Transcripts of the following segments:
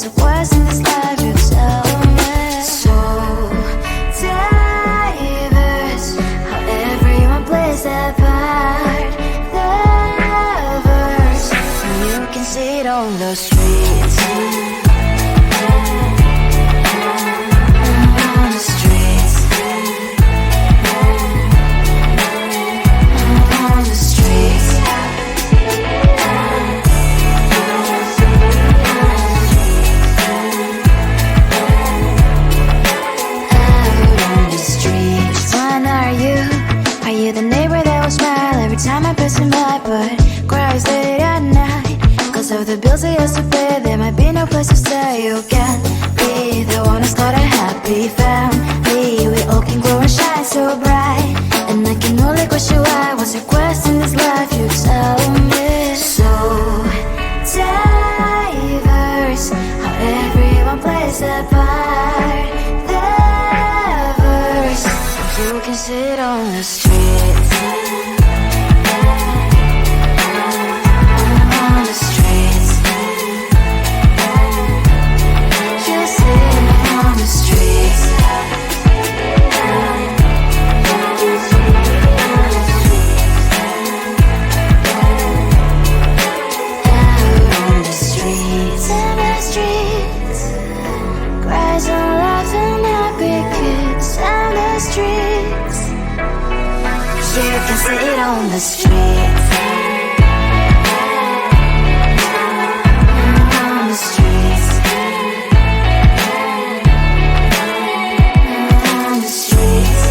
it was in this life, you tell me. So diverse, how everyone plays their part. Their verse, and you can see it on the streets. On the streets. On the streets. The neighbor that will smile every time I pass him by, but cries late at night. Cause of the bills he has to pay, there might be no place to stay. You can't be the one who's got a happy family. We all can glow and shine so bright, and I can only question why. What's your quest in this life, you tell me. So diverse, how everyone plays their part. Their verse, you can sit on the street. On the streets. You sit on the streets. Out on the streets. In the streets. Cries and laughing happy kids. On the streets. You can see it on the streets. On the streets. On the streets.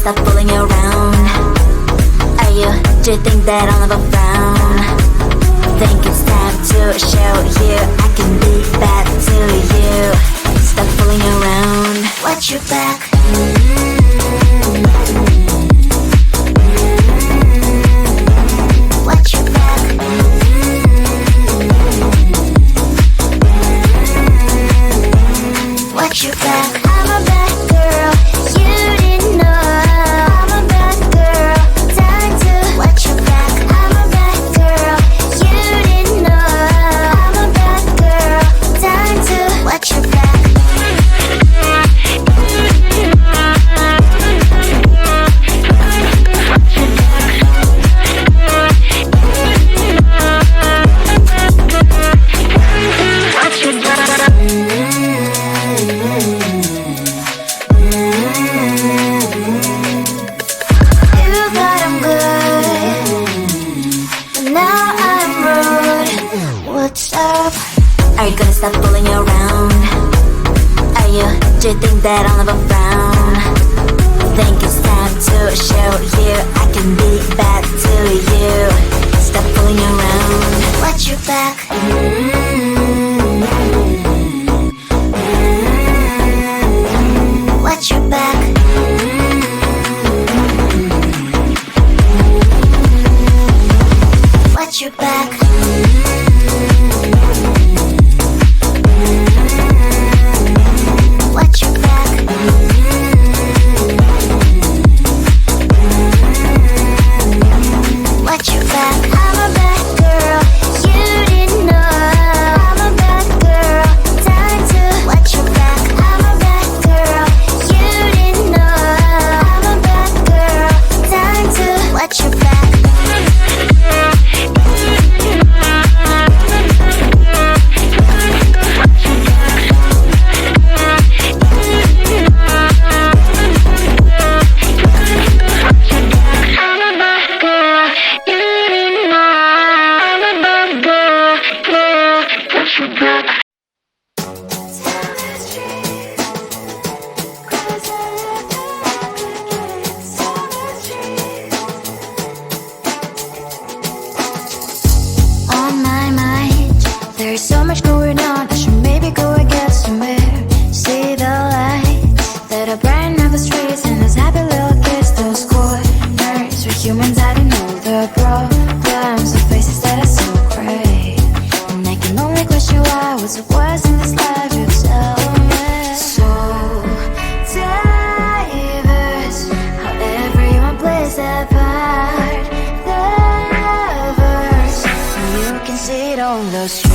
stop fooling around. Do you think that I'll never frown? Think it's time to show you I can be better. Watch your back. Watch your back. Watch your back. I'm a bad girl, you didn't know. I'm a bad girl, time to watch your back. I'm a bad girl, you didn't know. I'm a bad girl, time to watch your back. Are you gonna stop fooling around? Do you think that I'll never frown? Think it's time to show you I can be bad to you. Stop fooling around. Watch your back. Watch your back. Watch your back. Watch your back. Watch your back. I'm a bad girl, you didn't know. I'm a bad girl, time to watch your back. I'm a bad girl, you didn't know. I'm a bad girl, time to watch your back. There's so much going on, I should maybe go and get somewhere. See the lights that are brighten up the streets, and those happy little kids, those corners where humans hiding all the problems, the faces that are so great. And I can only question why, what's the worst in this life, you tell me. So diverse, how everyone plays their part. Lovers, you can see it on the streets.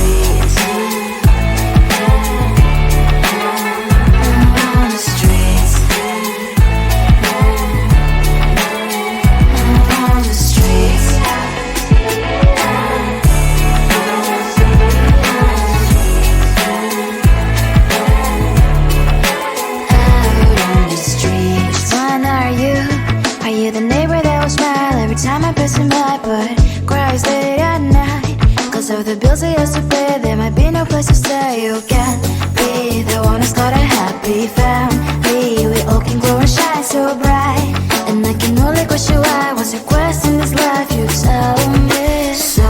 Time I pass him by, but cries late at night. Cause of the bills I used to pay, there might be no place to stay. You can be the one who's got a happy family. We all can glow and shine so bright. And I can only question why, what's your quest in this life, you tell me. So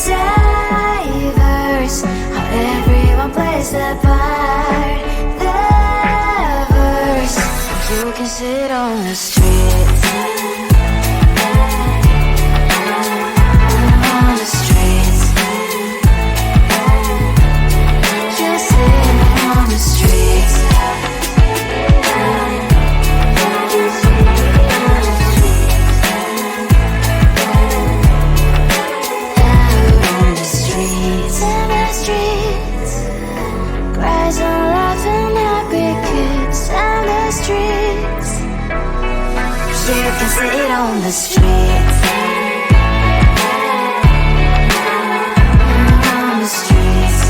diverse, how everyone plays their part. Lovers, you can sit on the streets. You can sit on the streets. On the streets.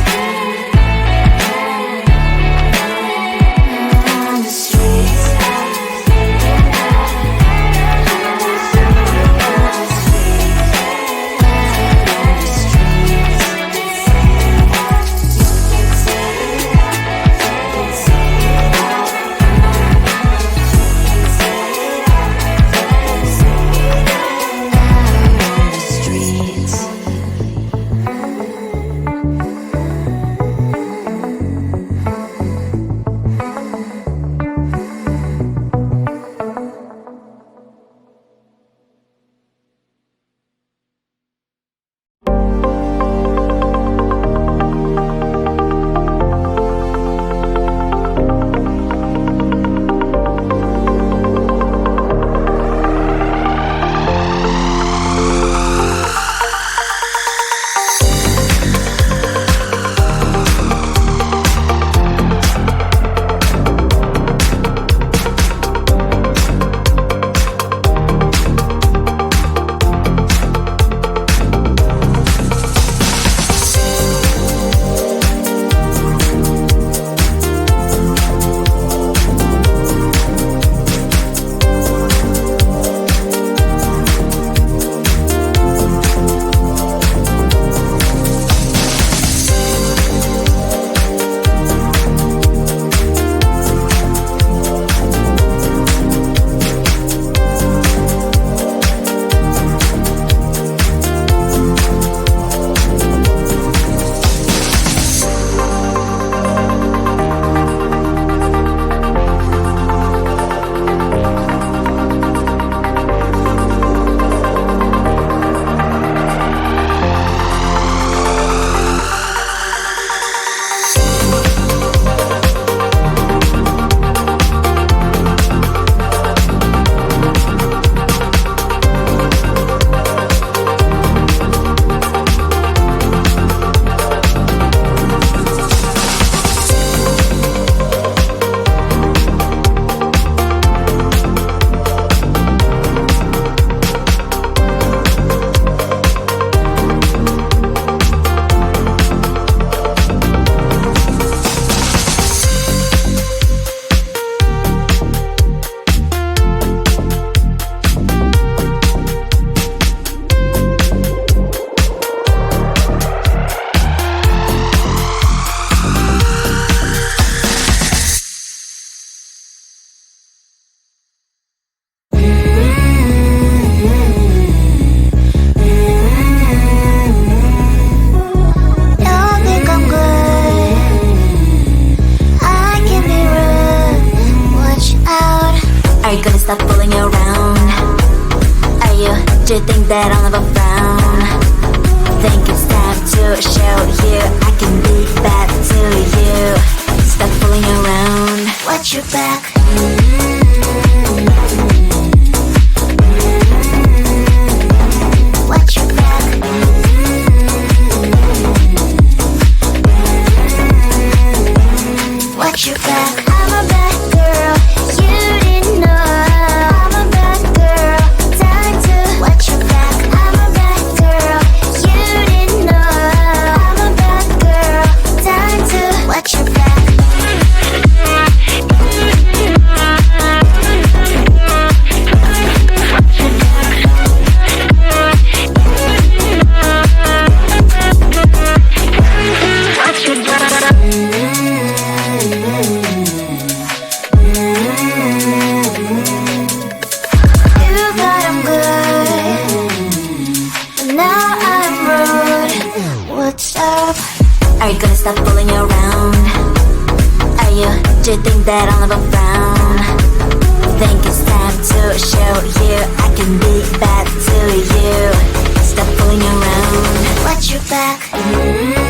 On the streets. think that I'll never frown? Think it's time to show you I can be bad to you. Stop fooling around. Watch your back. Watch your back. Watch your back. I'm a bad girl, you didn't know. I'm a bad girl, time to watch your back. I'm a bad girl, you didn't know. I'm a bad girl, time to watch your back. Are you gonna stop fooling around? Do you think that I'll never frown? Think it's time to show you I can be bad to you. Stop fooling around. Watch your back.